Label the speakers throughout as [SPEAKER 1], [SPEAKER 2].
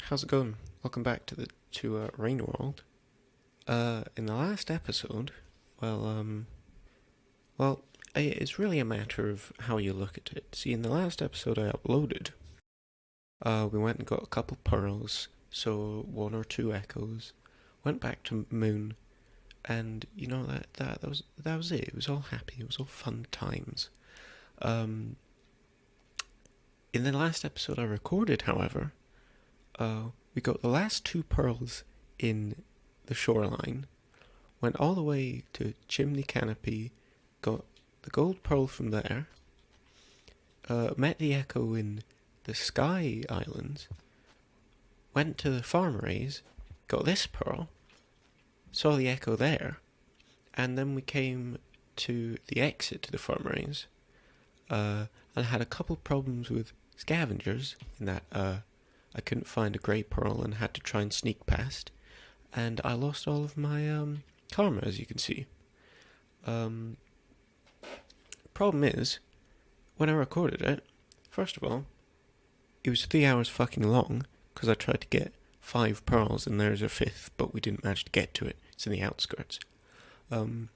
[SPEAKER 1] How's it going? Welcome back to Rain World. In the last episode, well, um, well, it's really a matter of how you look at it. See, in the last episode I uploaded, we went and got a couple pearls, so one or two echoes, went back to Moon, and that was it. It was all happy. It was all fun times. Um, in the last episode I recorded, however, we got the last two pearls in the shoreline, went all the way to Chimney Canopy, got the gold pearl from there, met the echo in the Sky Islands, went to the Farmeries, got this pearl, saw the echo there, and then we came to the exit to the Farmeries, and had a couple problems with scavengers in that I couldn't find a grey pearl and had to try and sneak past, and I lost all of my karma, as you can see. Problem is, when I recorded it, first of all, it was 3 hours fucking long, because I tried to get 5 pearls and there's a fifth, but we didn't manage to get to it. It's in the outskirts. And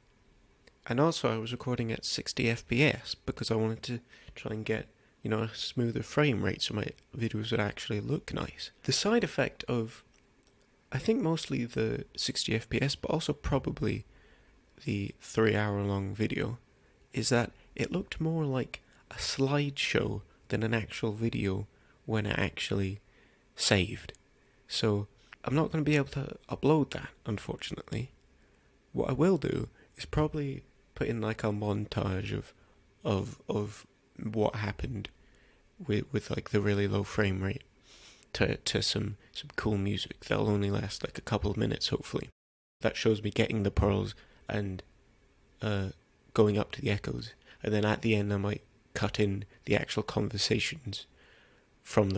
[SPEAKER 1] also I was recording at 60 FPS, because I wanted to try and get a smoother frame rate so my videos would actually look nice. The side effect of, I think mostly the 60 FPS, but also probably the 3 hour long video, is that it looked more like a slideshow than an actual video when it actually saved. So I'm not going to be able to upload that, unfortunately. What I will do is probably put in like a montage of what happened with like the really low frame rate to some cool music that'll only last like a couple of minutes, hopefully. That shows me getting the pearls and going up to the echoes, and then at the end I might cut in the actual conversations from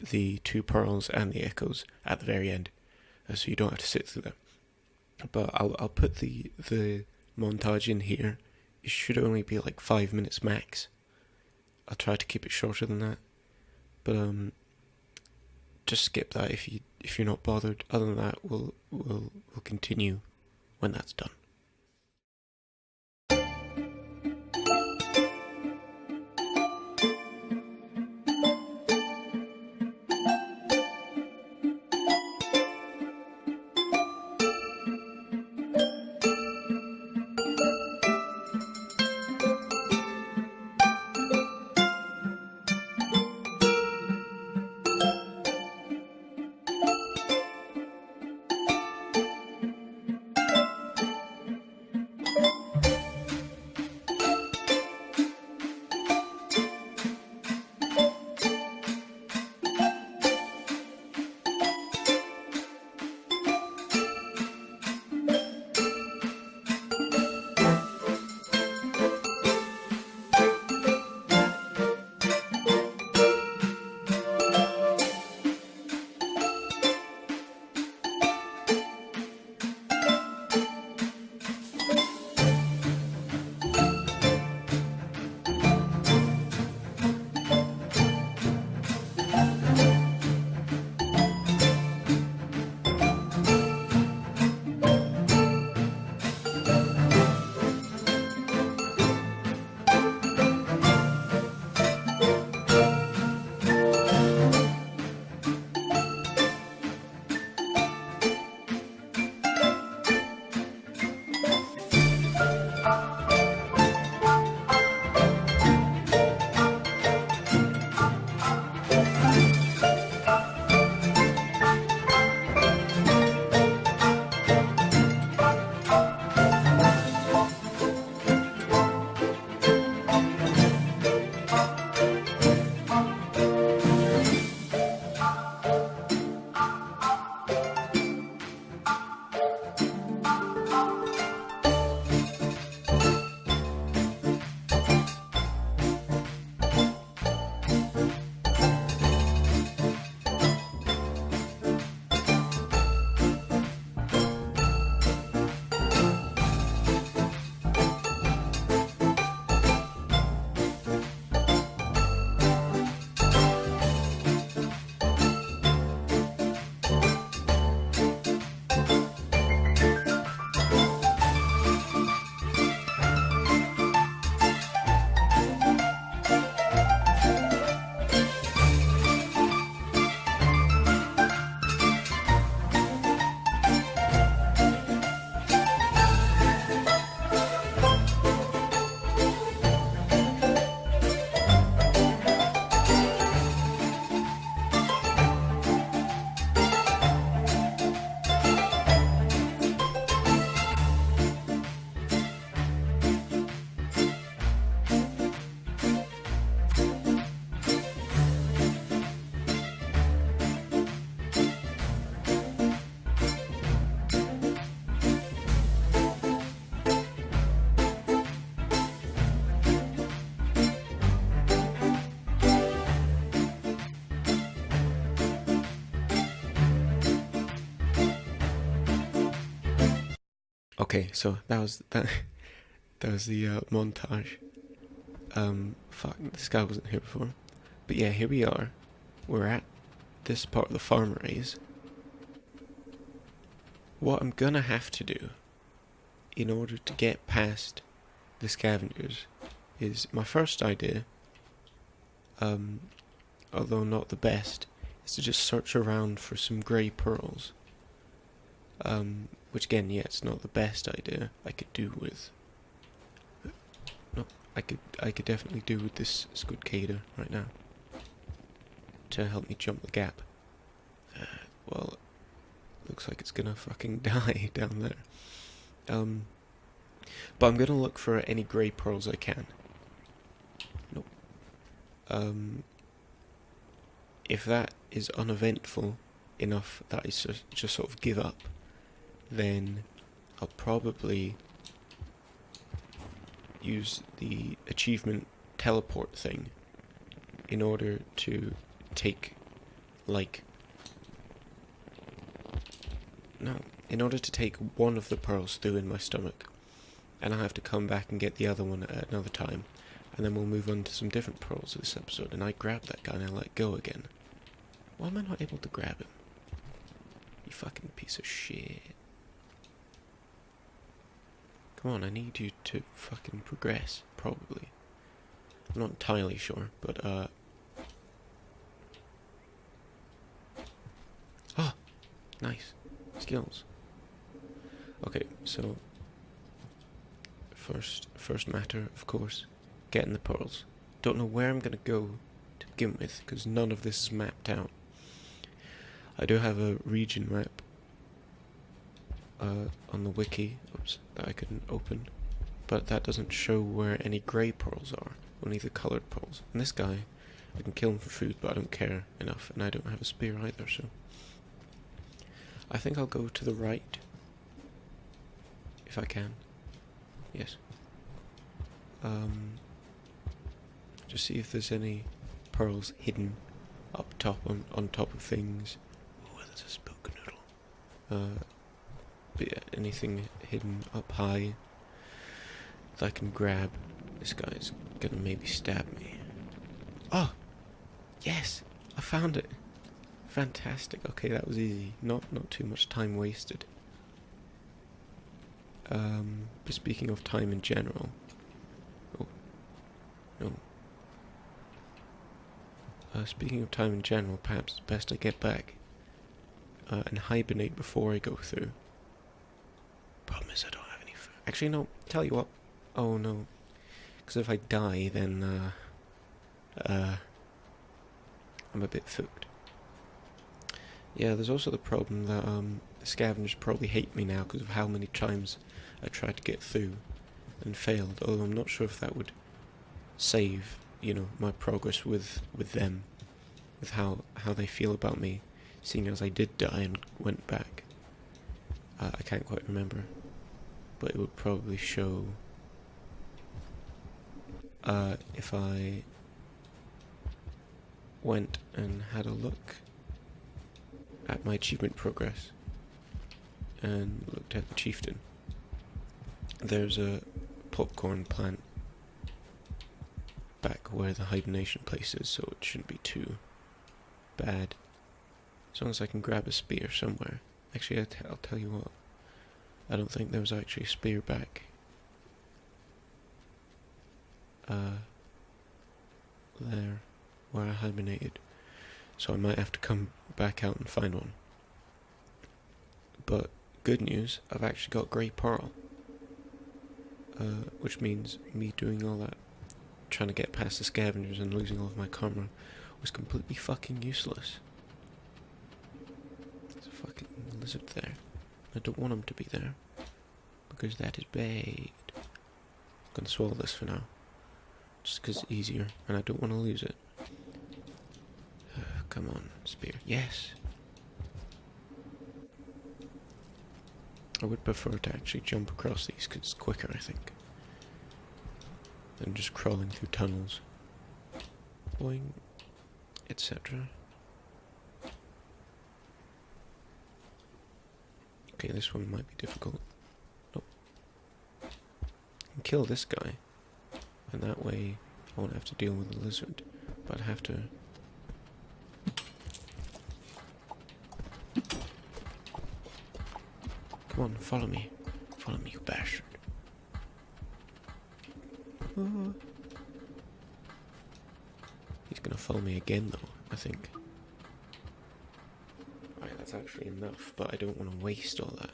[SPEAKER 1] the two pearls and the echoes at the very end, so you don't have to sit through them. But I'll put the montage in here. It should only be like 5 minutes max. I'll try to keep it shorter than that, but just skip that if you're not bothered. Other than that, we'll continue when that's done. Okay, so that was that. That was the montage. Fuck, this guy wasn't here before. But yeah, here we are. We're at this part of the farm raise. What I'm gonna have to do in order to get past the scavengers is my first idea, although not the best, is to just search around for some grey pearls. Which again, yeah, it's not the best idea. I could do with... No, I could definitely do with this squidcader right now to help me jump the gap. Well, looks like it's gonna fucking die down there. But I'm gonna look for any grey pearls I can. Nope. If that is uneventful enough that I just sort of give up, then I'll probably use the achievement teleport thing in order to take, like... No, in order to take one of the pearls through in my stomach, and I'll have to come back and get the other one at another time, and then we'll move on to some different pearls this episode, and I grab that guy and I let go again. Why am I not able to grab him? You fucking piece of shit. Come on, I need you to fucking progress, probably. I'm not entirely sure, but oh! Nice. Skills. Okay, so... First matter, of course, getting the pearls. Don't know where I'm gonna go to begin with, because none of this is mapped out. I do have a region map on the wiki, that I couldn't open, but that doesn't show where any grey pearls are, only the coloured pearls. And this guy, I can kill him for food, but I don't care enough, and I don't have a spear either, so... I think I'll go to the right, if I can. Yes. Just see if there's any pearls hidden up top on top of things. Oh, there's a spook noodle. But yeah, anything hidden up high that I can grab. This guy's gonna maybe stab me. Oh! Yes! I found it! Fantastic. Okay, that was easy. Not too much time wasted. But speaking of time in general... Oh. No. Speaking of time in general, perhaps it's best I get back and hibernate before I go through. Problem is I don't have any food. Actually, no. Tell you what. Oh, no. Because if I die, then, I'm a bit fucked. Yeah, there's also the problem that, the scavengers probably hate me now because of how many times I tried to get through and failed, although I'm not sure if that would save, you know, my progress with them, with how they feel about me, seeing as I did die and went back. I can't quite remember, but it would probably show if I went and had a look at my achievement progress and looked at the chieftain. There's a popcorn plant back where the hibernation place is, so it shouldn't be too bad. As long as I can grab a spear somewhere. Actually, I'll tell you what. I don't think there was actually a spear back there where I hibernated. So I might have to come back out and find one. But good news, I've actually got grey pearl. Which means me doing all that, trying to get past the scavengers and losing all of my karma, was completely fucking useless. There's a fucking lizard there. I don't want him to be there, because that is bad. I'm gonna swallow this for now, just because it's easier, and I don't want to lose it. Come on, spear. Yes! I would prefer to actually jump across these because it's quicker, I think, than just crawling through tunnels. Boing, etc. Okay, this one might be difficult. Nope. kill this guy, and that way I won't have to deal with the lizard, but I have to... Come on, follow me. Follow me, you bastard. He's gonna follow me again, though, I think. Right, that's actually enough, but I don't want to waste all that.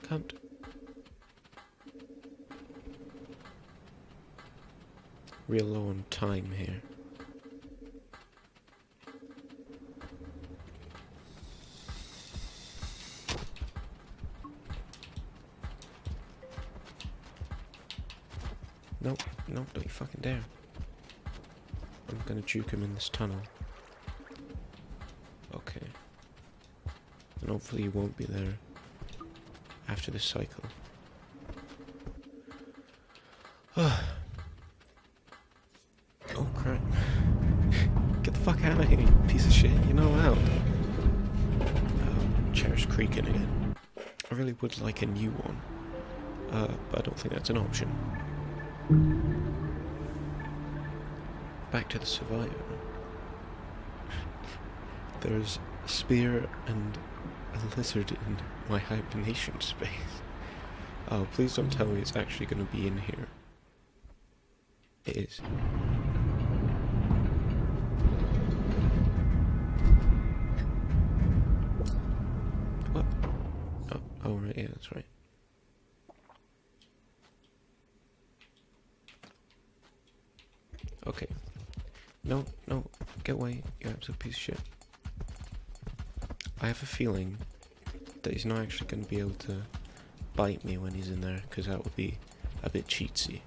[SPEAKER 1] Can't. Real low on time here. Nope, nope, don't you fucking dare. I'm gonna juke him in this tunnel. Okay. And hopefully he won't be there after this cycle. Oh crap. Get the fuck out of here, you piece of shit. You're not allowed. Chair's creaking again. I really would like a new one. But I don't think that's an option. Back to the survivor. There's a spear and a lizard in my hibernation space. Oh, please don't tell me it's actually going to be in here. It is. What? Oh, right, yeah, that's right. Okay. No, no, get away, you absolute piece of shit. I have a feeling that he's not actually going to be able to bite me when he's in there, because that would be a bit cheatsy.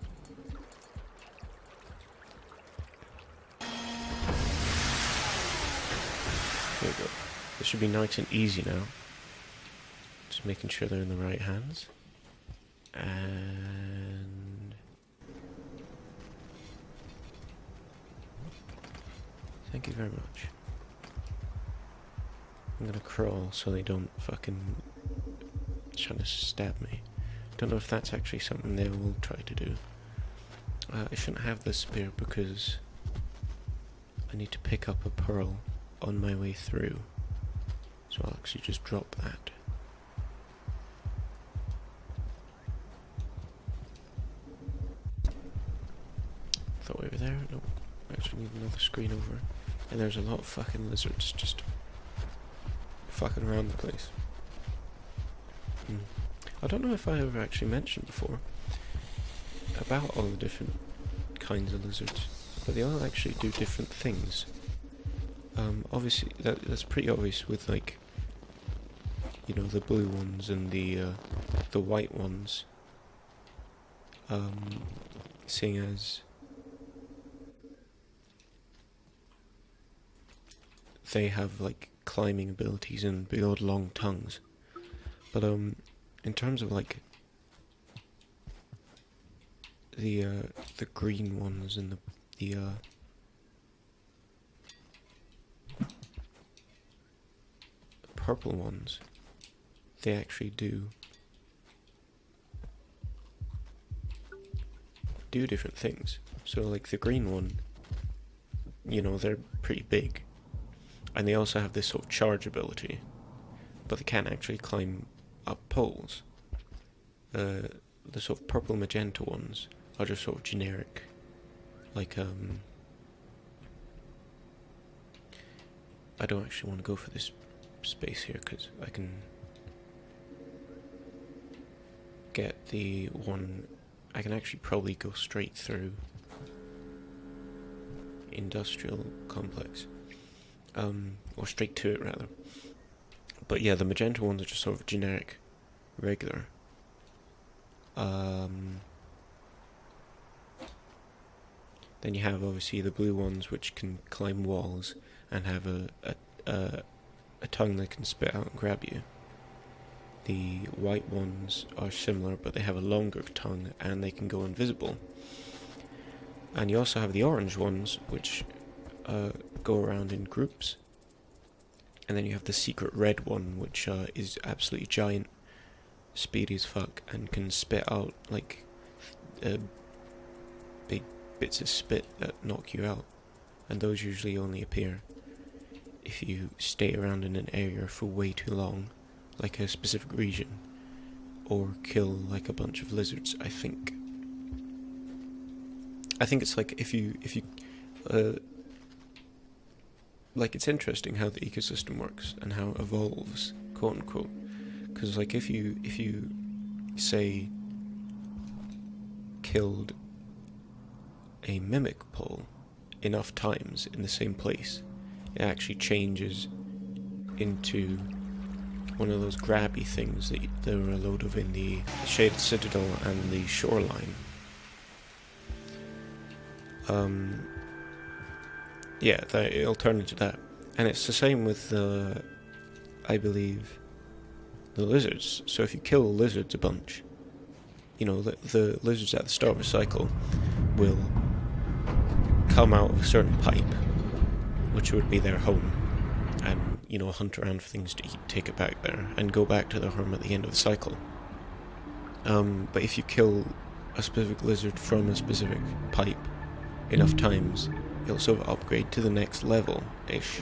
[SPEAKER 1] There we go. This should be nice and easy now. Just making sure they're in the right hands. And... thank you very much. I'm gonna crawl so they don't fucking try to stab me. Don't know if that's actually something they will try to do. I shouldn't have this spear because I need to pick up a pearl on my way through. So I'll actually just drop that. Thought over there? No. I actually need another screen over. And there's a lot of fucking lizards just fucking around the place. I don't know if I ever actually mentioned before about all the different kinds of lizards, but they all actually do different things. Obviously, that's pretty obvious with, like, you know, the blue ones and the white ones. Seeing as they have, like, climbing abilities and big old long tongues. But in terms of, like, the green ones and the purple ones, they actually do different things. So, like, the green one, you know, they're pretty big, and they also have this sort of charge ability, but they can't actually climb up poles. The sort of purple magenta ones are just sort of generic, like, I don't actually want to go for this space here because I can get the one. I can actually probably go straight through industrial complex, or straight to it rather. But yeah, the magenta ones are just sort of generic, regular. Then you have obviously the blue ones, which can climb walls and have a tongue that can spit out and grab you. The white ones are similar, but they have a longer tongue and they can go invisible. And you also have the orange ones, which go around in groups. And then you have the secret red one, which is absolutely giant, speedy as fuck and can spit out like big bits of spit that knock you out, and those usually only appear if you stay around in an area for way too long, like a specific region, or kill like a bunch of lizards. I think it's like if you like, it's interesting how the ecosystem works and how it evolves, quote unquote, because like if you say killed a mimic pole enough times in the same place, it actually changes into one of those grabby things that there were a load of in the Shaded Citadel and the Shoreline. Yeah, it'll turn into that. And it's the same with the, I believe, the lizards. So if you kill lizards a bunch, you know, the lizards at the start of a cycle will come out of a certain pipe, which would be their home, and, you know, hunt around for things to eat, take it back there, and go back to their home at the end of the cycle. But if you kill a specific lizard from a specific pipe enough times, it'll sort of upgrade to the next level-ish.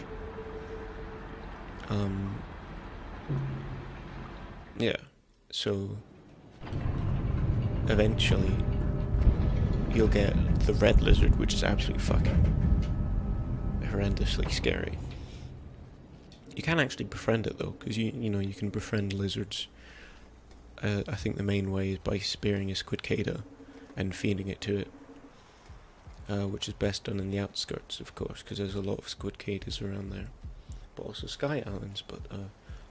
[SPEAKER 1] Yeah, so eventually you'll get the red lizard, which is absolutely fucking horrendously scary. You can actually befriend it though, because you know you can befriend lizards. I think the main way is by spearing a squidcada and feeding it to it. Which is best done in the outskirts, of course, because there's a lot of squidcadas around there. But also sky islands, but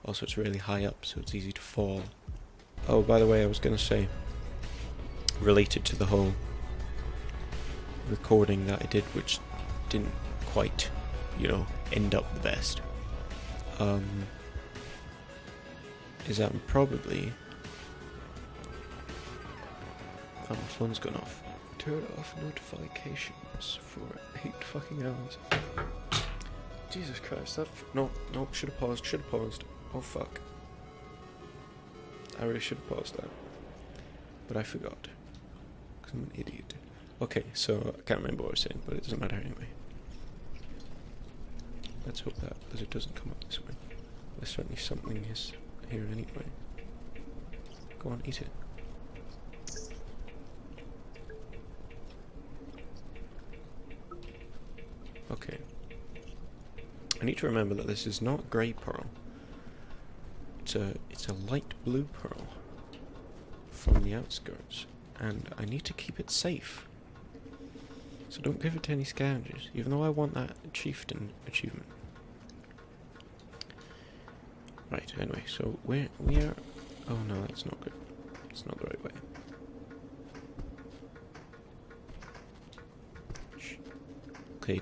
[SPEAKER 1] also it's really high up, so it's easy to fall. Oh, by the way, I was going to say, related to the whole recording that I did, which didn't quite, you know, end up the best, is that I'm probably... Oh, my phone's gone off. Turn off notifications for 8 fucking hours. Jesus Christ, that... No, should have paused. Oh fuck. I really should have paused that. But I forgot. Because I'm an idiot. Okay, so I can't remember what I was saying, but it doesn't matter anyway. Let's hope that lizard doesn't come up this way. There's certainly something is here anyway. Go on, eat it. Okay. I need to remember that this is not grey pearl. It's a light blue pearl from the outskirts, and I need to keep it safe. So don't give it to any scavengers, even though I want that chieftain achievement. Right, anyway, so we are... Oh no, that's not good. It's not the right way. Okay,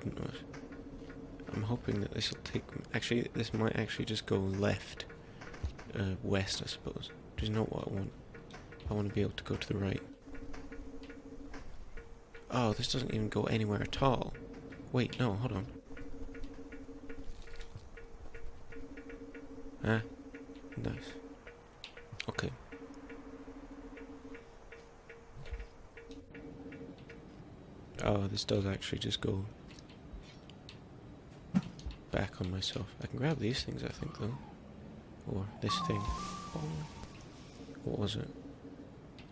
[SPEAKER 1] I'm hoping that this will take... Actually, this might actually just go left. West, I suppose. Which is not what I want. I want to be able to go to the right. Oh, this doesn't even go anywhere at all. Wait, no, hold on. Ah, nice. Okay. Oh, this does actually just go back on myself. I can grab these things, I think, though. Or this thing. Oh. What was it?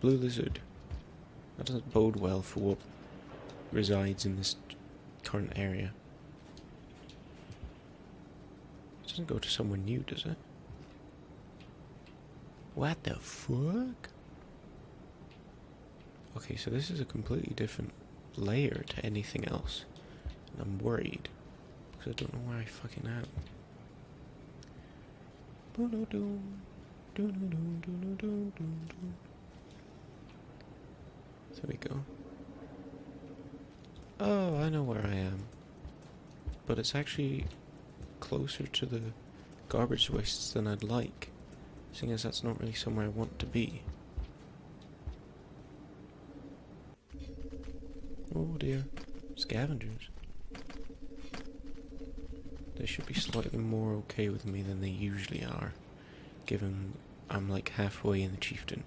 [SPEAKER 1] Blue lizard. That doesn't bode well for what resides in this current area. It doesn't go to somewhere new, does it? What the fuck? Okay, so this is a completely different layer to anything else. And I'm worried. Because I don't know where I fucking am. There we go. Oh, I know where I am. But it's actually closer to the garbage wastes than I'd like, seeing as that's not really somewhere I want to be. Oh dear. Scavengers. They should be slightly more okay with me than they usually are, given I'm like halfway in the chieftain.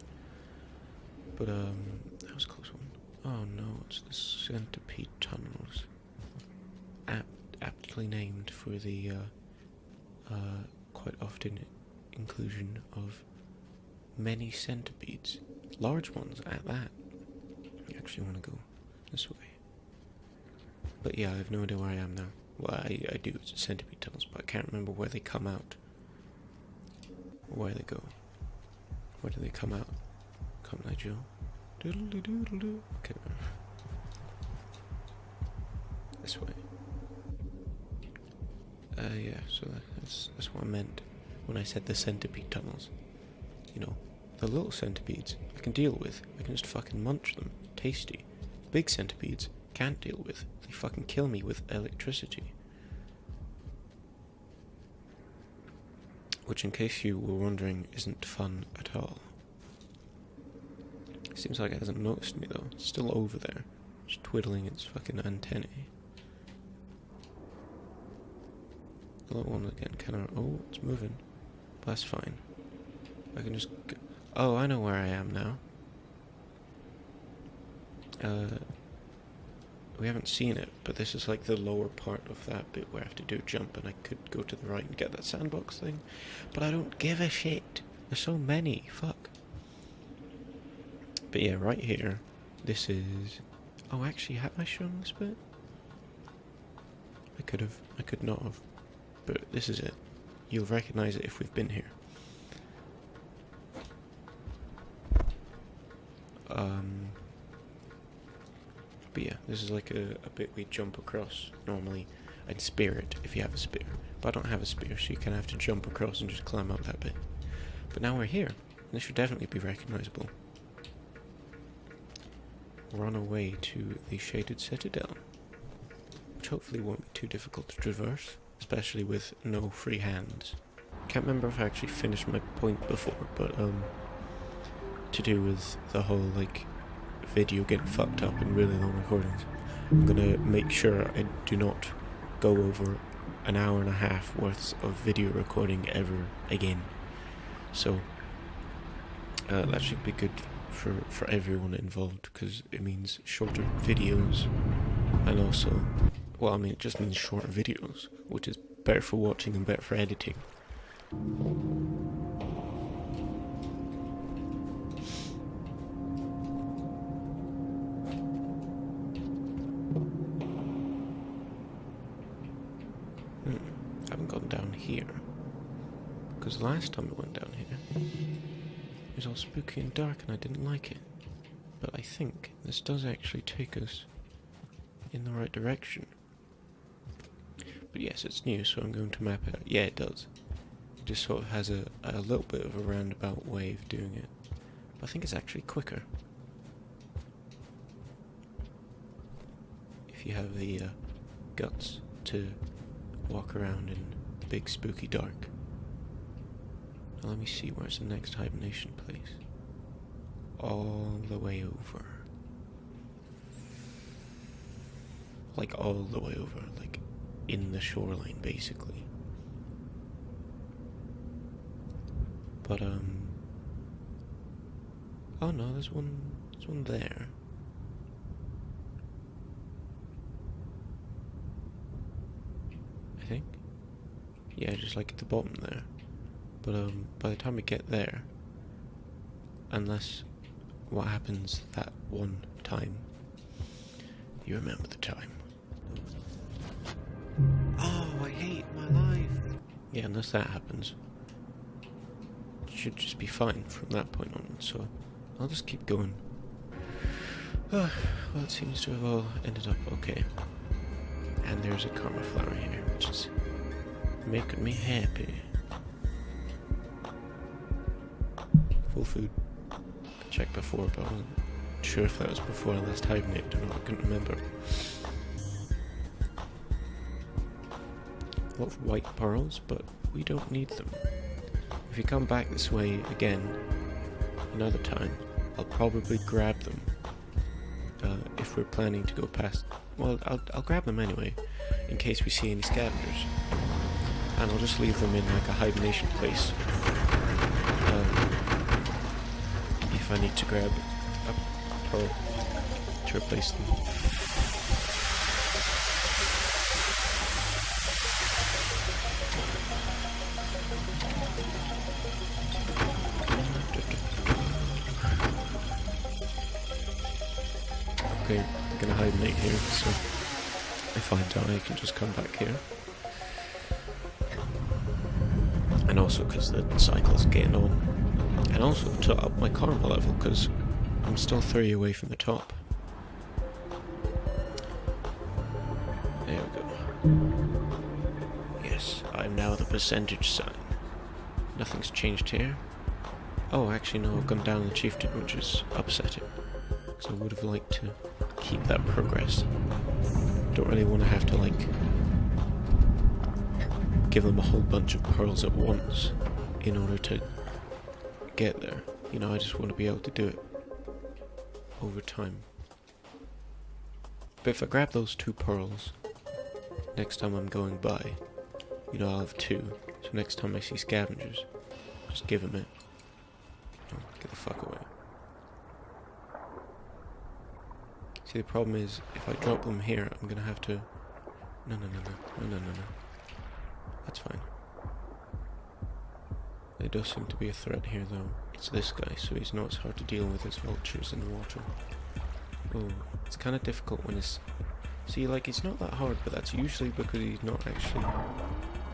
[SPEAKER 1] But that was a close one. Oh no, it's the centipede tunnels. Aptly named for the quite often inclusion of many centipedes. Large ones at that. You actually want to go this way. But yeah, I have no idea where I am now. Well, I do, it's centipede tunnels, but I can't remember where they come out. Where they go. Where do they come out? Come on, Joe. Doodle doodle doo. Okay. This way. Yeah, so that's what I meant when I said the centipede tunnels. You know, the little centipedes I can deal with. I can just fucking munch them. Tasty. Big centipedes can't deal with. They fucking kill me with electricity. Which, in case you were wondering, isn't fun at all. Seems like it hasn't noticed me though. It's still over there, just twiddling its fucking antennae. The little one again, oh, it's moving. But that's fine. I can just go. Oh, I know where I am now. We haven't seen it, but this is like the lower part of that bit where I have to do a jump, and I could go to the right and get that sandbox thing. But I don't give a shit. There's so many. Fuck. But yeah, right here, this is... Oh, actually, have I shown this bit? I could have. I could not have. But this is it. You'll recognize it if we've been here. But yeah, this is like a bit we jump across normally. I'd spear it if you have a spear. But I don't have a spear, so you kind of have to jump across and just climb up that bit. But now we're here. This should definitely be recognizable. We're on our way to the Shaded Citadel, which hopefully won't be too difficult to traverse, especially with no free hands. Can't remember if I actually finished my point before, but to do with the whole like video getting fucked up in really long recordings, I'm gonna make sure I do not go over an hour and a half worth of video recording ever again. So that should be good for everyone involved, because it means shorter videos, and also, well, I mean, it just means shorter videos, which is better for watching and better for editing. I haven't gone down here, because last time I went down here, it was all spooky and dark and I didn't like it. But I think this does actually take us in the right direction. But yes, it's new, so I'm going to map it out. Yeah, it does. It just sort of has a little bit of a roundabout way of doing it. But I think it's actually quicker. If you have the guts to walk around in the big spooky dark. Now let me see, where's the next hibernation place? All the way over. Like all the way over, like in the shoreline basically. But oh no, there's one there. I think. Yeah, just like at the bottom there. But by the time we get there, unless what happens that one time, you remember the time. Oh, I hate my life. Yeah, unless that happens, it should just be fine from that point on. So I'll just keep going. Well, it seems to have all ended up okay. And there's a karma flower here, which is making me happy. Full food. I checked before, but I wasn't sure if that was before I last hibernated or not. I couldn't remember. A lot of white pearls, but we don't need them. If you come back this way again another time, I'll probably grab them. If we're planning to go past... Well, I'll grab them anyway, in case we see any scavengers. And I'll just leave them in like a hibernation place. if I need to grab a pearl to replace them. Okay, I'm gonna hibernate here, so if I die I can just come back here. And also because the cycle's getting on. And also to up my karma level, because I'm still 3 away from the top. There we go. Yes, I'm now the percentage sign. Nothing's changed here. Oh, actually no, I've gone down the chieftain, which is upsetting. Because I would have liked to keep that progress. Don't really want to have to, like, give them a whole bunch of pearls at once in order to get there. You know, I just want to be able to do it over time. But if I grab those 2 pearls next time I'm going by, you know, I'll have 2. So next time I see scavengers, just give them it. Oh, get the fuck away. See, the problem is, if I drop them here, I'm gonna have to... No. That's fine. There does seem to be a threat here, though. It's this guy, so he's not as hard to deal with as vultures in the water. Oh, it's kind of difficult when it's... See, like, it's not that hard, but that's usually because he's not actually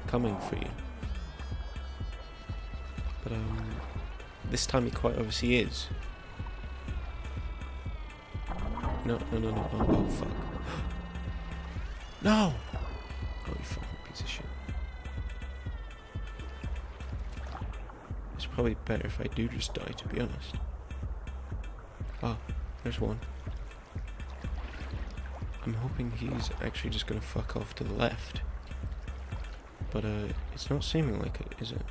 [SPEAKER 1] coming for you. But, this time he quite obviously is. No. Oh, fuck. No! Oh, you fucking piece of shit. It's probably better if I do just die, to be honest. Oh, there's one. I'm hoping he's actually just gonna fuck off to the left. But, it's not seeming like it, is it?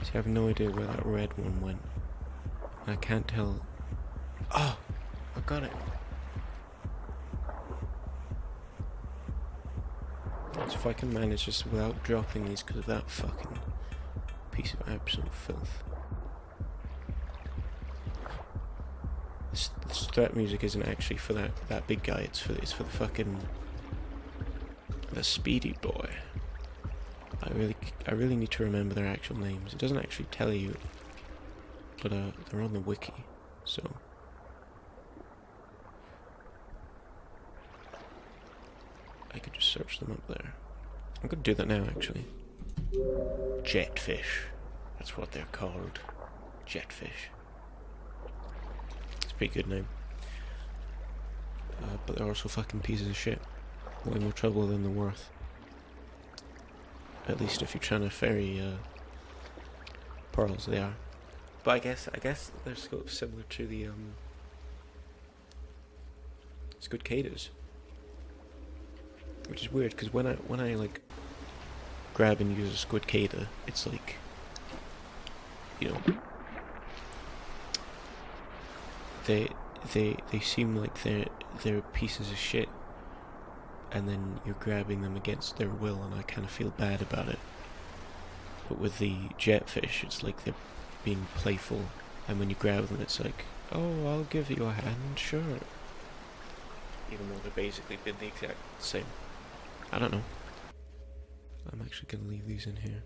[SPEAKER 1] See, I have no idea where that red one went. I can't tell... Oh! I got it! So if I can manage this without dropping these because of that fucking piece of absolute filth. This threat music isn't actually for that big guy, it's for the fucking... the speedy boy. I really need to remember their actual names. It doesn't actually tell you, but they're on the wiki, so... I could just search them up there. I'm gonna do that now, actually. Jetfish. That's what they're called. Jetfish. It's a pretty good name. But they're also fucking pieces of shit. Way more trouble than they're worth. At least if you're trying to ferry pearls, they are. But I guess they're sort of similar to the squidcadas. Which is weird, because when I like grab and use a squidcada, it's like, you know, they seem like they're pieces of shit, and then you're grabbing them against their will, and I kind of feel bad about it. But with the jetfish, it's like they're being playful, and when you grab them, it's like, oh, I'll give you a hand, sure. Even though they're basically been the exact same. I don't know. I'm actually gonna leave these in here.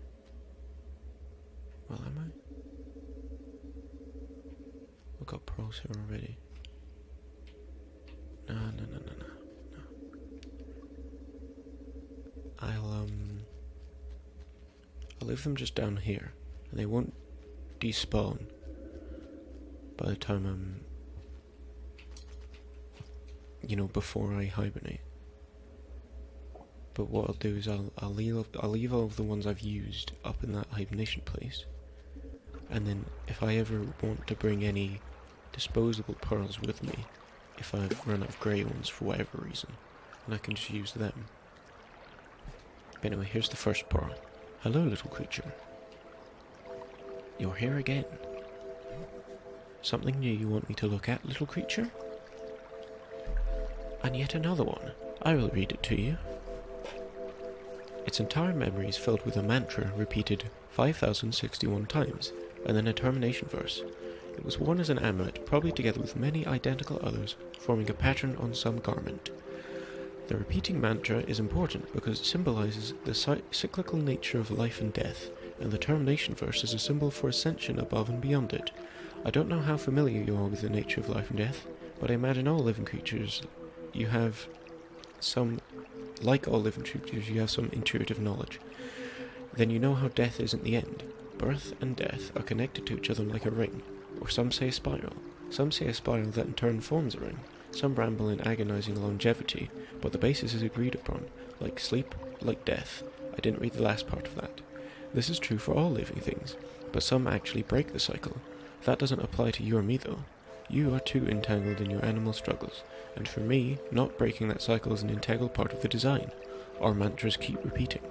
[SPEAKER 1] Well, am I? We've got pearls here already. No. I'll leave them just down here, and they won't despawn by the time I'm, you know, before I hibernate. But what I'll do is I'll leave all of the ones I've used up in that hibernation place, and then if I ever want to bring any disposable pearls with me, if I've run out of grey ones for whatever reason, and I can just use them. But anyway, here's the first pearl. Hello, little creature. You're here again. Something new you want me to look at, little creature? And yet another one. I will read it to you. Its entire memory is filled with a mantra repeated 5,061 times. and then a termination verse. It was worn as an amulet, probably together with many identical others, forming a pattern on some garment. The repeating mantra is important because it symbolizes the cyclical nature of life and death, and the termination verse is a symbol for ascension above and beyond it. I don't know how familiar you are with the nature of life and death, but I imagine all living creatures, you have some intuitive knowledge. Then you know how death isn't the end. Birth and death are connected to each other like a ring, or some say a spiral. Some say a spiral that in turn forms a ring. Some ramble in agonizing longevity, but the basis is agreed upon, like sleep, like death. I didn't read the last part of that. This is true for all living things, but some actually break the cycle. That doesn't apply to you or me though. You are too entangled in your animal struggles, and for me, not breaking that cycle is an integral part of the design. Our mantras keep repeating.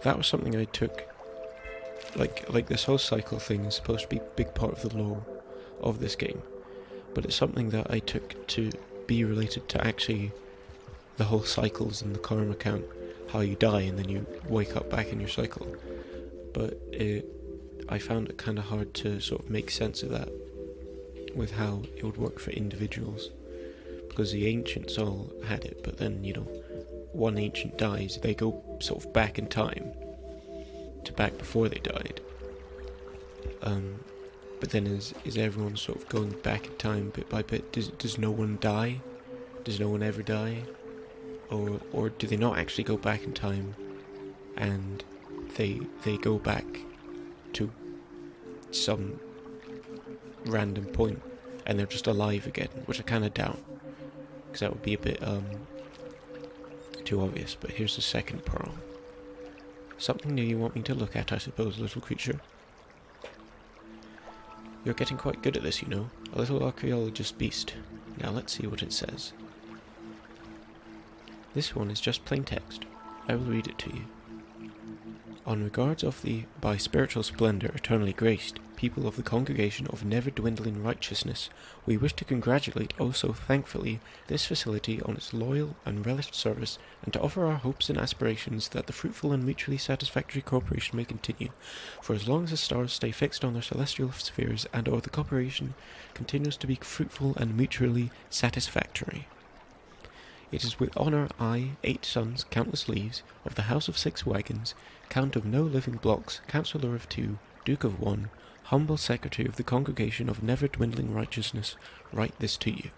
[SPEAKER 1] That was something I took, like this whole cycle thing is supposed to be a big part of the lore of this game, but it's something that I took to be related to actually the whole cycles and the karma count, how you die and then you wake up back in your cycle. But I found it kind of hard to sort of make sense of that with how it would work for individuals, because the ancients all had it, but then, you know, one ancient dies, they go sort of back in time to back before they died. But then is everyone sort of going back in time bit by bit? Does no one die? Does no one ever die? Or do they not actually go back in time and they go back to some random point and they're just alive again, which I kind of doubt, because that would be a bit too obvious. But here's the second pearl. Something new you want me to look at, I suppose, little creature. You're getting quite good at this, you know. A little archaeologist beast. Now let's see what it says. This one is just plain text. I will read it to you. On regards of the, by spiritual splendor eternally graced, people of the congregation of never-dwindling righteousness, we wish to congratulate, oh so thankfully, this facility on its loyal and relished service, and to offer our hopes and aspirations that the fruitful and mutually satisfactory cooperation may continue, for as long as the stars stay fixed on their celestial spheres, and or the cooperation continues to be fruitful and mutually satisfactory. It is with honour I, 8 sons, countless leaves, of the house of 6 wagons, count of no living blocks, councillor of 2, duke of 1, humble secretary of the congregation of never-dwindling righteousness, write this to you.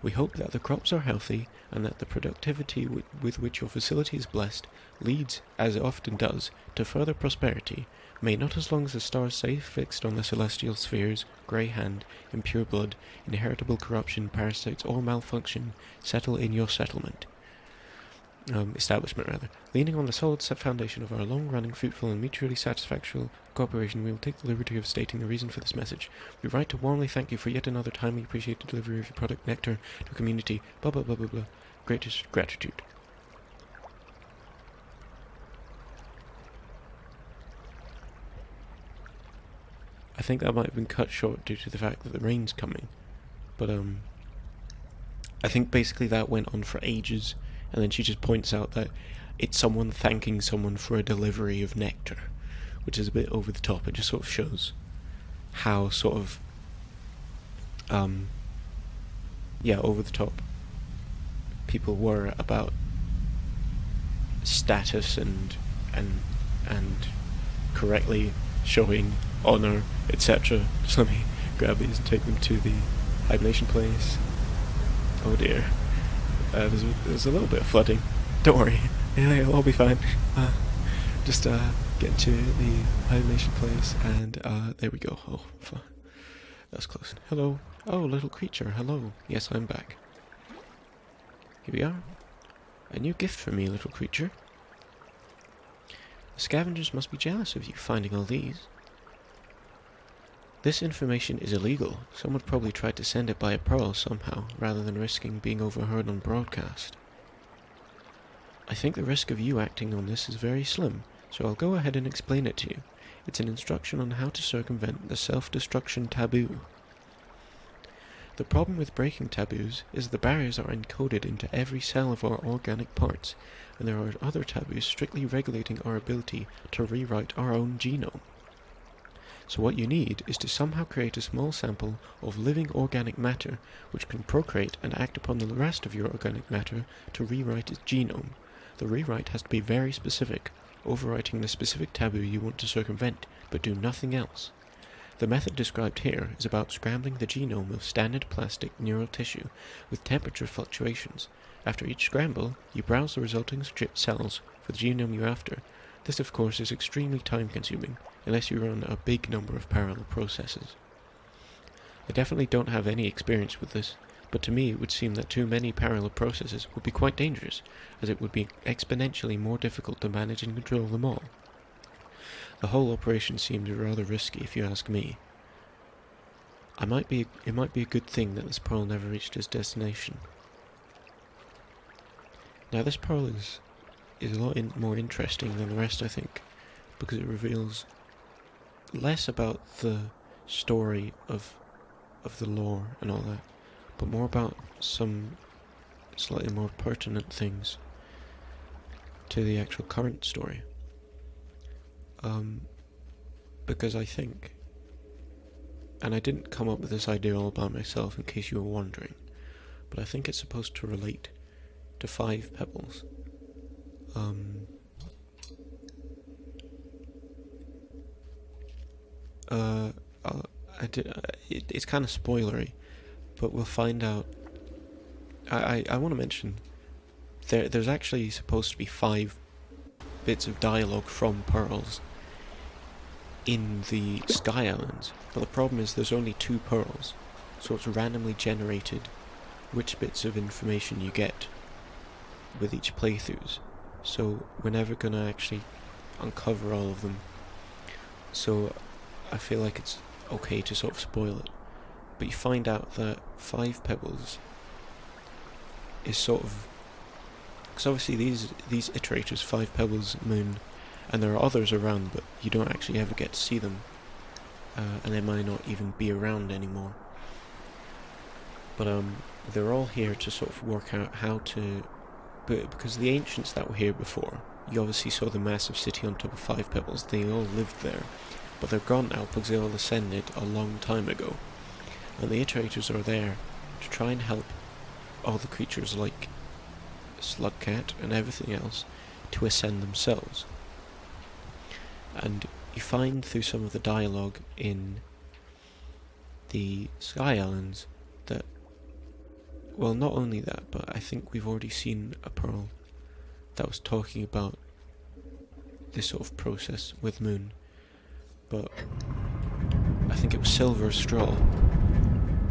[SPEAKER 1] We hope that the crops are healthy, and that the productivity with which your facility is blessed leads, as it often does, to further prosperity. May not as long as the stars stay fixed on the celestial spheres, grey hand, impure blood, inheritable corruption, parasites, or malfunction settle in your establishment rather. Leaning on the solid set foundation of our long-running, fruitful, and mutually satisfactory cooperation, we will take the liberty of stating the reason for this message. We write to warmly thank you for yet another timely appreciated delivery of your product Nectar to community. Blah blah blah blah blah. Greatest gratitude. I think that might have been cut short due to the fact that the rain's coming. But I think basically that went on for ages, and then she just points out that it's someone thanking someone for a delivery of nectar, which is a bit over the top. It just sort of shows how sort of over the top people were about status and correctly showing honor, etc. Just let me grab these and take them to the hibernation place. Oh dear. There's a little bit of flooding. Don't worry. Yeah, it'll all be fine. Just get to the hibernation place, and there we go. Oh, that was close. Hello. Oh, little creature. Hello. Yes, I'm back. Here we are. A new gift for me, little creature. The scavengers must be jealous of you finding all these. This information is illegal. Someone probably tried to send it by a pearl somehow, rather than risking being overheard on broadcast. I think the risk of you acting on this is very slim, so I'll go ahead and explain it to you. It's an instruction on how to circumvent the self-destruction taboo. The problem with breaking taboos is the barriers are encoded into every cell of our organic parts, and there are other taboos strictly regulating our ability to rewrite our own genome. So what you need is to somehow create a small sample of living organic matter which can procreate and act upon the rest of your organic matter to rewrite its genome. The rewrite has to be very specific, overwriting the specific taboo you want to circumvent, but do nothing else. The method described here is about scrambling the genome of standard plastic neural tissue with temperature fluctuations. After each scramble, you browse the resulting cells for the genome you're after. This, of course, is extremely time-consuming, unless you run a big number of parallel processes. I definitely don't have any experience with this, but to me it would seem that too many parallel processes would be quite dangerous, as it would be exponentially more difficult to manage and control them all. The whole operation seems rather risky, if you ask me. It might be a good thing that this pearl never reached its destination. Now this pearl is a lot more interesting than the rest, I think, because it reveals less about the story of the lore and all that, but more about some slightly more pertinent things to the actual current story. Because I think, and I didn't come up with this idea all by myself in case you were wondering, but I think it's supposed to relate to 5 pebbles. It's kind of spoilery, but we'll find out. I want to mention there's actually supposed to be 5 bits of dialogue from pearls in the Sky Islands, but the problem is there's only 2 pearls, so it's randomly generated which bits of information you get with each playthroughs. So we're never gonna actually uncover all of them. So I feel like it's okay to sort of spoil it. But you find out that 5 pebbles is sort of, because obviously these iterators, 5 pebbles, moon, and there are others around, but you don't actually ever get to see them, and they might not even be around anymore. But they're all here to sort of work out how to. But because the ancients that were here before, you obviously saw the massive city on top of 5 pebbles. They all lived there, but they're gone now because they all ascended a long time ago, and the iterators are there to try and help all the creatures like Slugcat and everything else to ascend themselves. And you find through some of the dialogue in the Sky Islands that, well, not only that, but I think we've already seen a pearl that was talking about this sort of process with Moon, but I think it was Silver Straw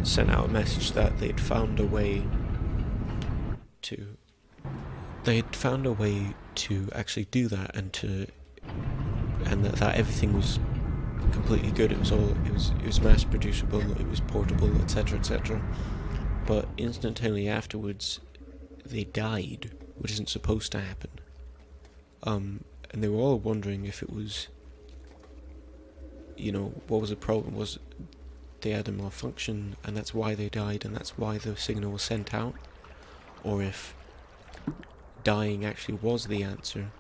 [SPEAKER 1] sent out a message that they'd found a way to actually do that, and that everything was completely good. It was mass producible, it was portable, etc., etc. But instantaneously afterwards, they died, which isn't supposed to happen. And they were all wondering if it was, what was the problem? Was they had a malfunction, and that's why they died, and that's why the signal was sent out? Or if dying actually was the answer,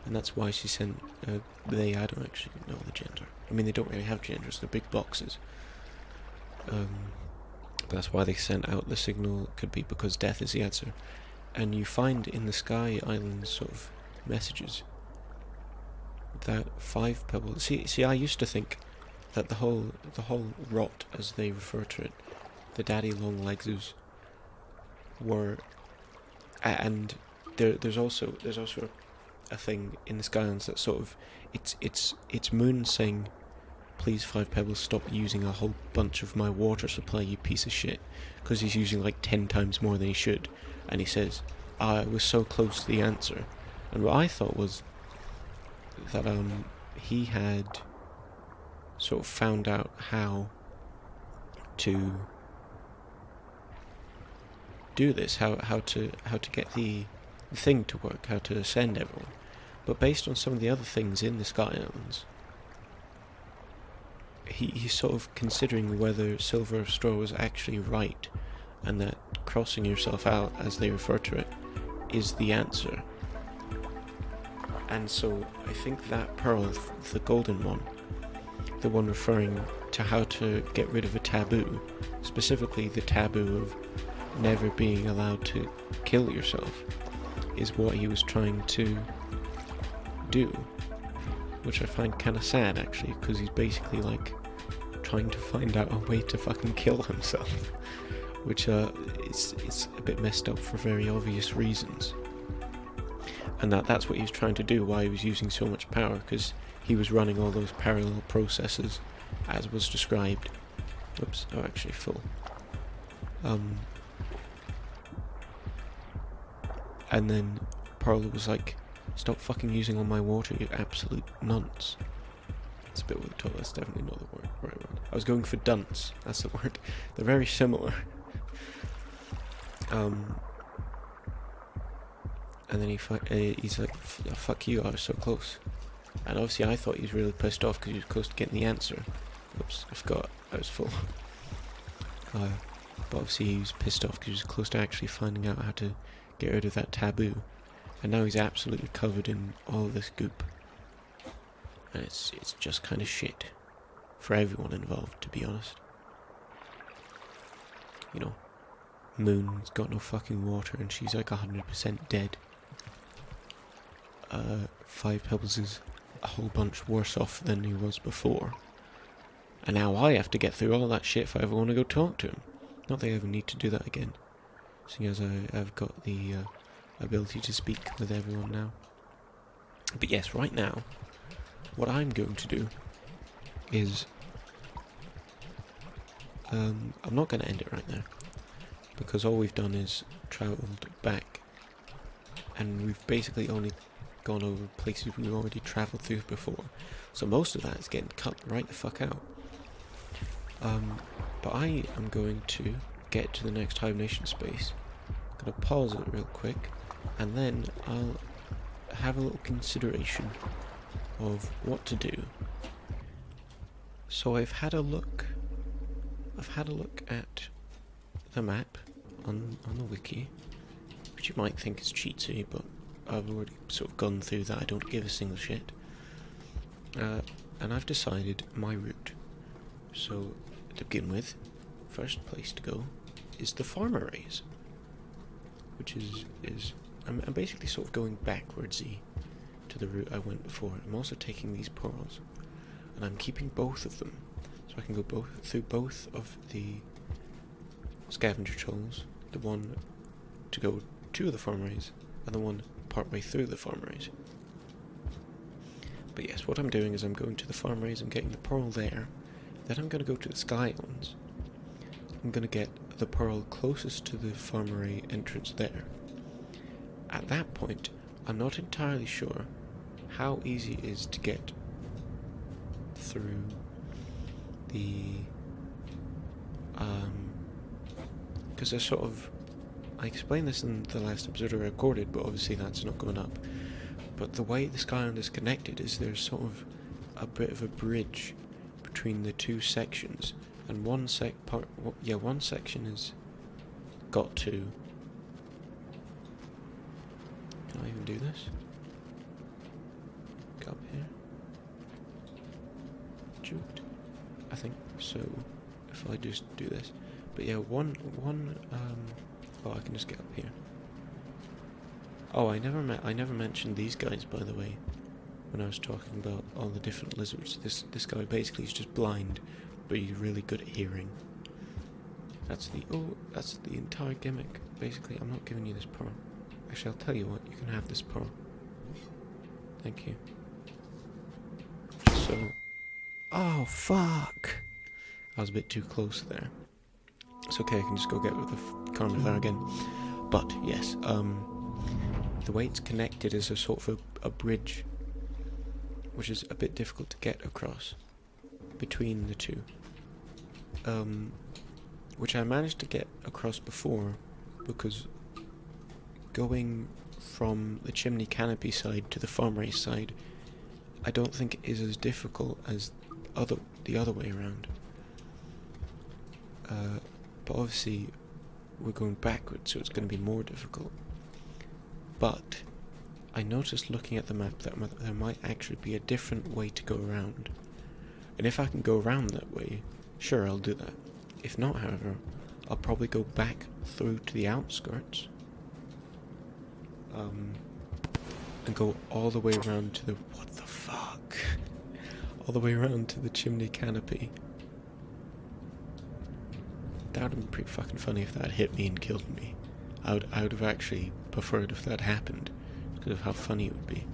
[SPEAKER 1] and that's why she sent I don't actually know the gender. I mean, they don't really have genders, they're big boxes. But that's why they sent out the signal. Could be because death is the answer. And you find in the Sky Islands sort of messages that 5 pebbles. See, I used to think that the whole rot, as they refer to it, the daddy long legs were, and there's also a thing in the Sky Islands that sort of it's Moon saying, please 5 pebbles, stop using a whole bunch of my water supply, you piece of shit, because he's using like 10 times more than he should, and he says, I was so close to the answer. And what I thought was that he had sort of found out how to do this, how to get the thing to work, how to send everyone. But based on some of the other things in the Sky Islands, he's sort of considering whether Silver Straw was actually right, and that crossing yourself out, as they refer to it, is the answer. And so I think that pearl, the golden one, the one referring to how to get rid of a taboo, specifically the taboo of never being allowed to kill yourself, is what he was trying to do, which I find kind of sad actually, because he's basically like trying to find out a way to fucking kill himself, which it's a bit messed up for very obvious reasons. And that's what he was trying to do, why he was using so much power, because he was running all those parallel processes as was described. Oops, oh, actually full. And then Pearl was like, stop fucking using all my water, you absolute nonce. It's a bit over the top, that's definitely not the right word. I was going for dunce, that's the word. They're very similar. And then he's like, fuck you, I was so close. And obviously I thought he was really pissed off because he was close to getting the answer. Oops, I forgot, I was full. But obviously he was pissed off because he was close to actually finding out how to get rid of that taboo. And now he's absolutely covered in all of this goop. And it's just kind of shit. For everyone involved, to be honest. You know, Moon's got no fucking water and she's like 100% dead. Five Pebbles is a whole bunch worse off than he was before. And now I have to get through all that shit if I ever want to go talk to him. Not that I ever need to do that again, seeing as I've got the ability to speak with everyone now. But yes, right now, what I'm going to do is... I'm not going to end it right now, because all we've done is travelled back, and we've basically only gone over places we've already travelled through before, so most of that is getting cut right the fuck out. But I am going to get to the next hibernation space. I'm going to pause it real quick, and then I'll have a little consideration of what to do. So I've had a look at the map on the wiki, which you might think is cheatsy, but I've already sort of gone through that. I don't give a single shit. And I've decided my route. So to begin with, first place to go is the farm arrays, which is I'm basically sort of going backwardsy to the route I went before. I'm also taking these pearls, and I'm keeping both of them, so I can go through both of the scavenger trolls, the one to go to the farm arrays, and the one partway through the farm arrays. But yes, what I'm doing is I'm going to the farm arrays, I'm getting the pearl there, then I'm going to go to the Sky Islands. I'm going to get the pearl closest to the farm array entrance there. At that point, I'm not entirely sure how easy it is to get through the... because there's sort of... I explained this in the last episode I recorded, but obviously that's not going up. But the way the Sky Island is connected is there's sort of a bit of a bridge between the two sections, and one section is got to... Can I even do this? Go up here. Juked. I think so. If I just do this, but yeah, one. Oh, I can just get up here. Oh, I never mentioned these guys, by the way, when I was talking about all the different lizards. This guy basically is just blind, but he's really good at hearing. That's the entire gimmick. Basically, I'm not giving you this pearl. Actually, I'll tell you what, you can have this pearl. Thank you. So... Oh, fuck! I was a bit too close there. It's okay, I can just go get with the carnivore again. But, yes, the way it's connected is a sort of a bridge, which is a bit difficult to get across between the two. Which I managed to get across before, because going from the chimney canopy side to the farm race side, I don't think it is as difficult as the other way around. But obviously we're going backwards, so it's going to be more difficult. But I noticed looking at the map that there might actually be a different way to go around, And if I can go around that way, sure, I'll do that. If not, however, I'll probably go back through to the outskirts. And go all the way around to the... What the fuck? All the way around to the chimney canopy. That would have been pretty fucking funny if that had hit me and killed me. I would have actually preferred if that happened, because of how funny it would be.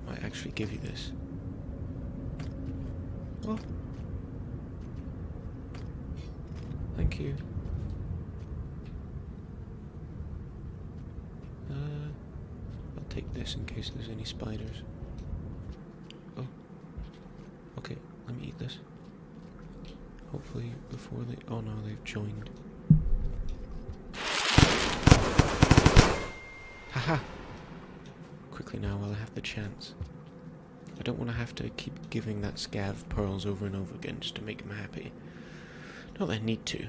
[SPEAKER 1] Might actually give you this. Oh. Thank you. I'll take this in case there's any spiders. Oh. Okay, let me eat this. Hopefully before they... Oh no, they've joined. Haha! Quickly now while I have the chance. I don't want to have to keep giving that scav pearls over and over again just to make him happy. Not that I need to.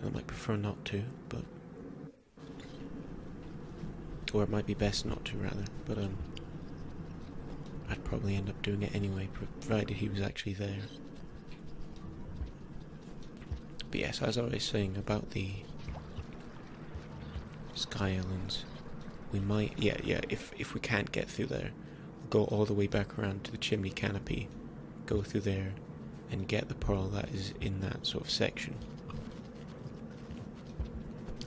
[SPEAKER 1] I might prefer not to, but... Or it might be best not to, rather. But, I'd probably end up doing it anyway, provided he was actually there. But yes, as I was saying about the Sky Islands, we might, if we can't get through there, we'll go all the way back around to the chimney canopy, go through there, and get the pearl that is in that sort of section.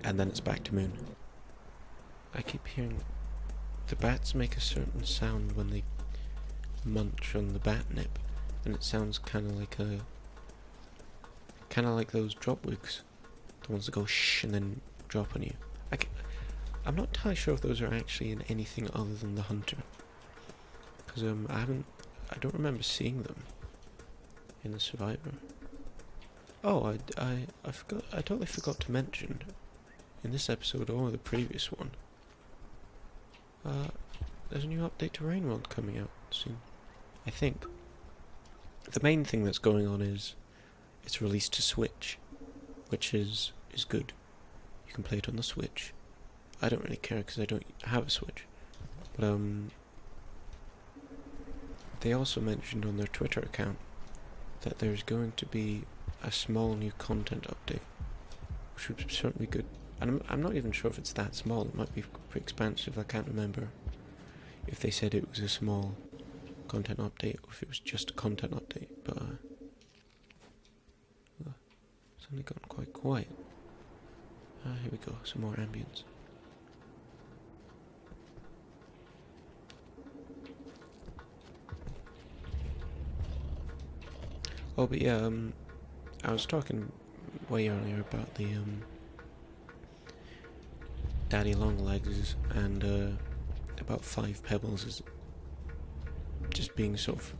[SPEAKER 1] And then it's back to Moon. I keep hearing the bats make a certain sound when they munch on the batnip, and it sounds kind of like those drop wigs, the ones that go shh and then drop on you. I'm not entirely sure if those are actually in anything other than the Hunter, because I don't remember seeing them in the Survivor. Oh, I forgot. I totally forgot to mention in this episode or the previous one. There's a new update to Rainworld coming out soon. I think the main thing that's going on is it's released to Switch, which is good. You can play it on the Switch. I don't really care because I don't have a Switch. But they also mentioned on their Twitter account that there's going to be a small new content update, which would certainly be good. And I'm not even sure if it's that small. It might be pretty expansive. I can't remember if they said it was a small content update or if it was just a content update. But it's only gotten quite quiet. Here we go. Some more ambience. Oh, but yeah. I was talking way earlier about the Daddy Longlegs and about 5 Pebbles as just being sort of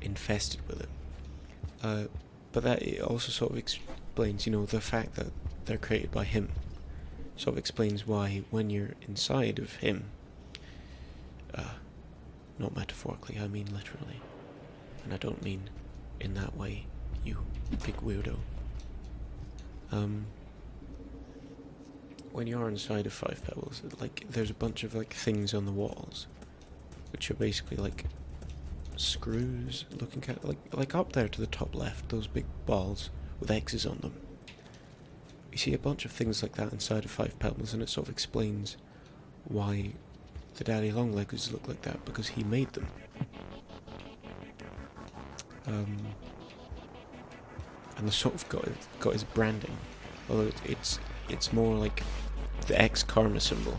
[SPEAKER 1] infested with it. But that it also sort of explains, the fact that they're created by him. Sort of explains why when you're inside of him, not metaphorically, I mean literally, and I don't mean in that way, you big weirdo. When you're inside of 5 Pebbles, there's a bunch of things on the walls, which are basically screws looking at like up there to the top left, those big balls with X's on them. You see a bunch of things like that inside of 5 Pebbles, and it sort of explains why the Daddy Longlegs look like that, because he made them. And they sort of got his branding, although it's more like the X karma symbol.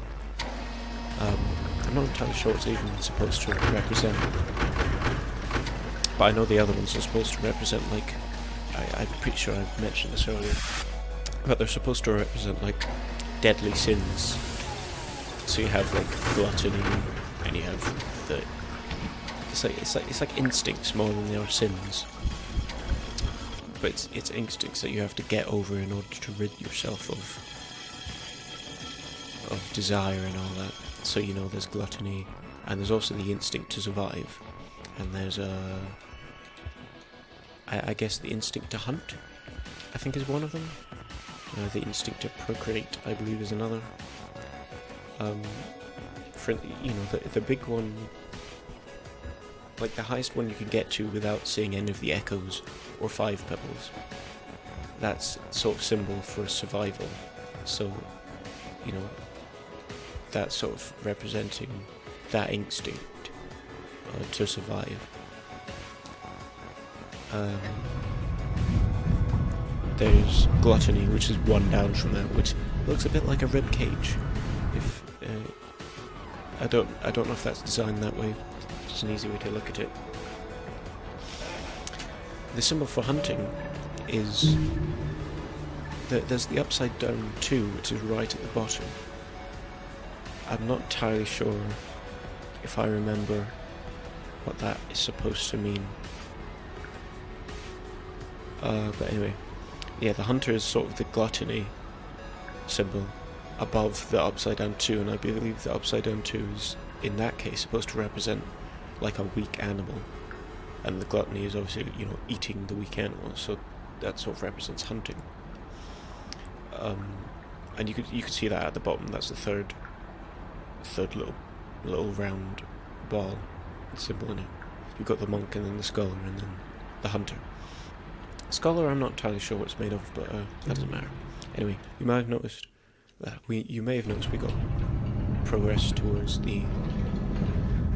[SPEAKER 1] I'm not entirely sure it's even supposed to represent, but I know the other ones are supposed to represent I'm pretty sure I mentioned this earlier, but they're supposed to represent deadly sins. So you have gluttony, and you have the it's like instincts more than they are sins. But it's instincts that you have to get over in order to rid yourself of desire and all that. So there's gluttony, and there's also the instinct to survive, and there's I guess the instinct to hunt, I think, is one of them. The instinct to procreate, I believe, is another. For the big one like the highest one you can get to without seeing any of the echoes, or 5 pebbles. That's sort of symbol for survival. So, you know, that's sort of representing that instinct to survive. There's gluttony, which is 1 down from that, which looks a bit like a rib cage. If I don't know if that's designed that way. It's just an easy way to look at it. The symbol for hunting is there's the upside down 2, which is right at the bottom. I'm not entirely sure if I remember what that is supposed to mean. But anyway, yeah, the hunter is sort of the gluttony symbol above the upside down 2, and I believe the upside down 2 is, in that case, supposed to represent like a weak animal, and the gluttony is obviously, you know, eating the weak animal, so that sort of represents hunting. And you could see that at the bottom. That's the third little round ball symbol in it. You've got the monk, and then the scholar, and then the hunter. Scholar, I'm not entirely sure what it's made of, but that doesn't matter. Anyway, you may have noticed we got progress towards the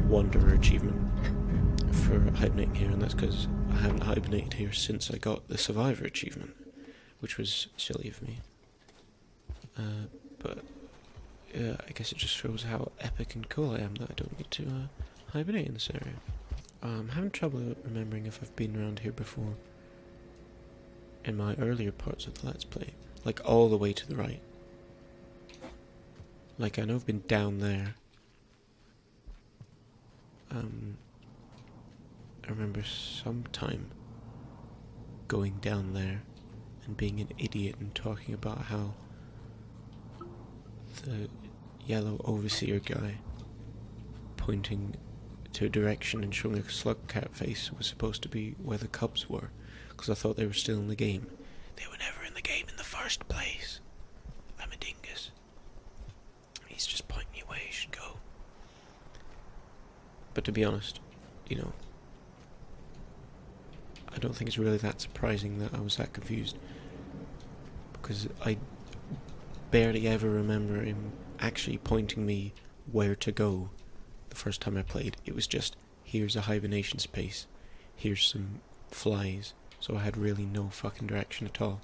[SPEAKER 1] Wanderer achievement for hibernating here, and that's because I haven't hibernated here since I got the Survivor achievement, which was silly of me. But yeah, I guess it just shows how epic and cool I am that I don't need to hibernate in this area. I'm having trouble remembering if I've been around here before in my earlier parts of the Let's Play, like all the way to the right. Like, I know I've been down there. I remember sometime going down there and being an idiot and talking about how the yellow overseer guy pointing to a direction and showing a slug cat face was supposed to be where the cubs were, because I thought they were still in the game. They were never in the game in the first place. I'm a dingus. He's just pointing you where you should go. But to be honest, you know, I don't think it's really that surprising that I was that confused, because I barely ever remember him actually pointing me where to go the first time I played. It was just, here's a hibernation space, here's some flies, so I had really no fucking direction at all,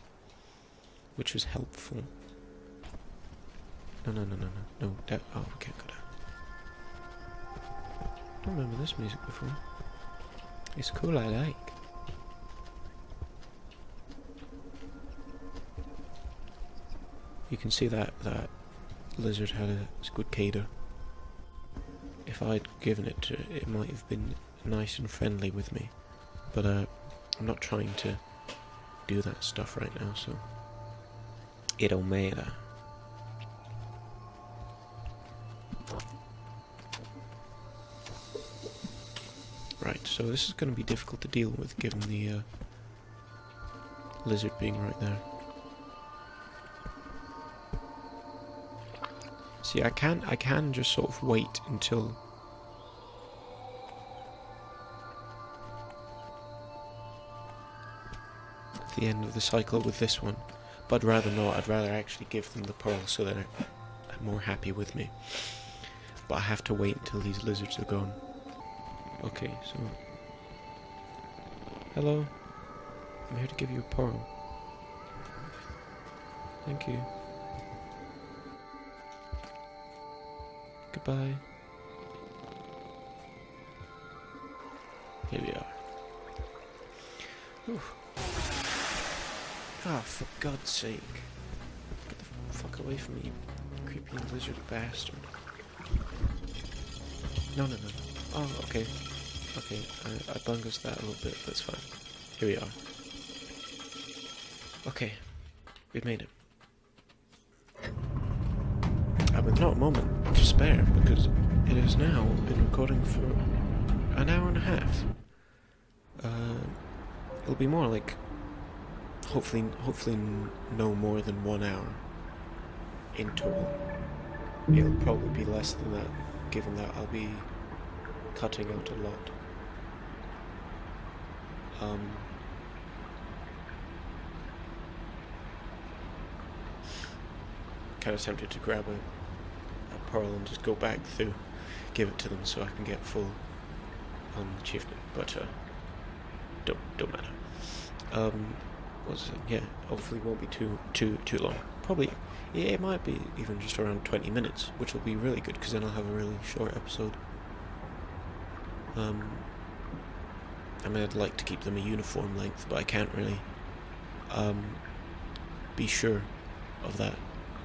[SPEAKER 1] which was helpful. No, oh, we can't go down. I don't remember this music before. It's cool, I like. You can see that lizard had a squidcada. If I'd given it to it, it might have been nice and friendly with me. But I'm not trying to do that stuff right now, so it don't matter. Right, so this is going to be difficult to deal with given the lizard being right there. See, I can just sort of wait until the end of the cycle with this one, but I'd rather not. I'd rather actually give them the pearl so they're more happy with me. But I have to wait until these lizards are gone. Okay, so hello, I'm here to give you a pearl. Thank you. Goodbye. Here we are. Oof. Ah, for God's sake. Get the fuck away from me, you creepy lizard bastard. No. Oh, okay. Okay, I bungled that a little bit, but it's fine. Here we are. Okay, we've made it. With not a moment to spare, because it has now been recording for an hour and a half. It'll be more like, hopefully no more than 1 hour in total. It'll probably be less than that, given that I'll be cutting out a lot. Kind of tempted to grab a pearl and just go back through, give it to them so I can get full achievement, but don't matter. What's it? Yeah, hopefully it won't be too long. Probably, yeah, it might be even just around 20 minutes, which will be really good because then I'll have a really short episode. I mean, I'd like to keep them a uniform length, but I can't really be sure of that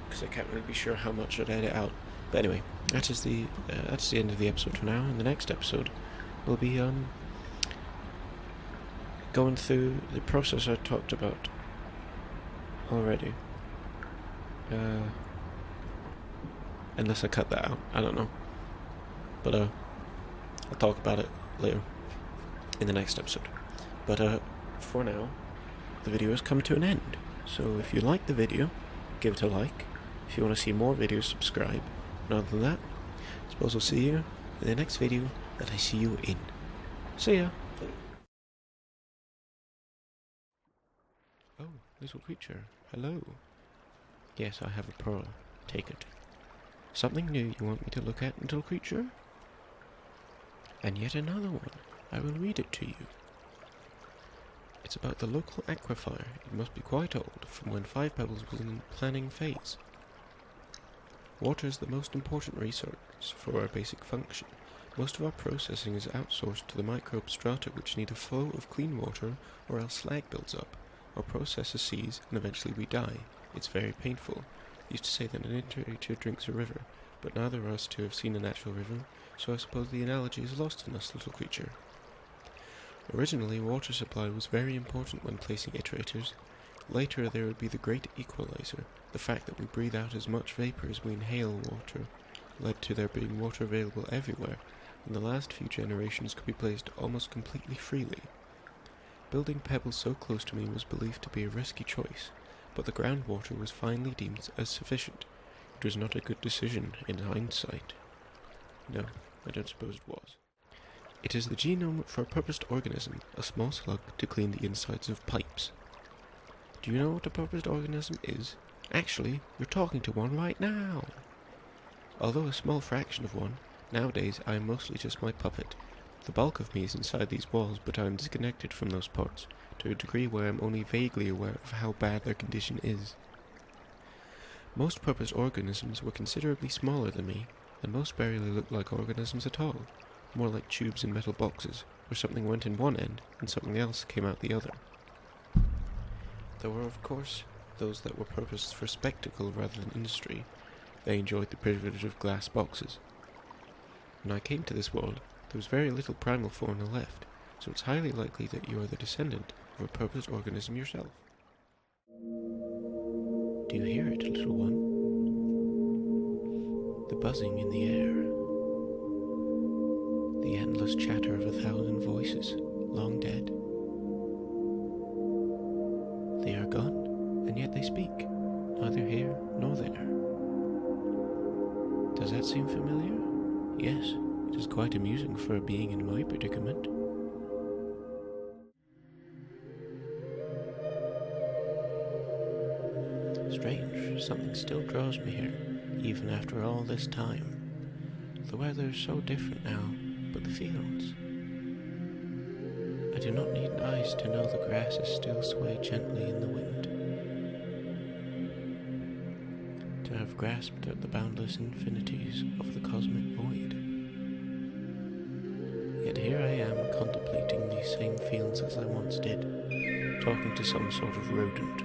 [SPEAKER 1] because I can't really be sure how much I'd edit out. But anyway, that's the end of the episode for now. And the next episode will be going through the process I talked about already. Unless I cut that out, I don't know. But I'll talk about it later in the next episode. But for now, the video has come to an end. So if you like the video, give it a like. If you want to see more videos, subscribe. And other than that, I suppose I'll see you in the next video that I see you in. See ya! Oh, little creature, hello. Yes, I have a pearl. Take it. Something new you want me to look at, little creature? And yet another one. I will read it to you. It's about the local aquifer. It must be quite old, from when Five Pebbles was in the planning phase. Water is the most important resource for our basic function. Most of our processing is outsourced to the microbe strata, which need a flow of clean water or else slag builds up. Our processes seize, and eventually we die. It's very painful. I used to say that an iterator drinks a river, but neither of us two have seen a natural river, so I suppose the analogy is lost in us, little creature. Originally, water supply was very important when placing iterators. Later, there would be the great equalizer. The fact that we breathe out as much vapor as we inhale water led to there being water available everywhere, and the last few generations could be placed almost completely freely. Building pebbles so close to me was believed to be a risky choice, but the groundwater was finally deemed as sufficient. It was not a good decision in hindsight. No, I don't suppose it was. It is the genome for a purposed organism, a small slug to clean the insides of pipes. Do you know what a purposed organism is? Actually, you're talking to one right now. Although a small fraction of one, nowadays I am mostly just my puppet. The bulk of me is inside these walls, but I am disconnected from those parts, to a degree where I am only vaguely aware of how bad their condition is. Most purposed organisms were considerably smaller than me, and most barely looked like organisms at all, more like tubes in metal boxes, where something went in one end and something else came out the other. There were, of course, those that were purposed for spectacle rather than industry. They enjoyed the privilege of glass boxes. When I came to this world, there was very little primal fauna left, so it's highly likely that you are the descendant of a purposed organism yourself. Do you hear it, little one? The buzzing in the air. The endless chatter of 1,000 voices, long dead. They are gone, and yet they speak, neither here nor there. Does that seem familiar? Yes, it is quite amusing for a being in my predicament. Strange, something still draws me here, even after all this time. The weather is so different now, but the fields. I do not need eyes to know the grasses still sway gently in the wind. To have grasped at the boundless infinities of the cosmic void. Yet here I am contemplating these same fields as I once did, talking to some sort of rodent.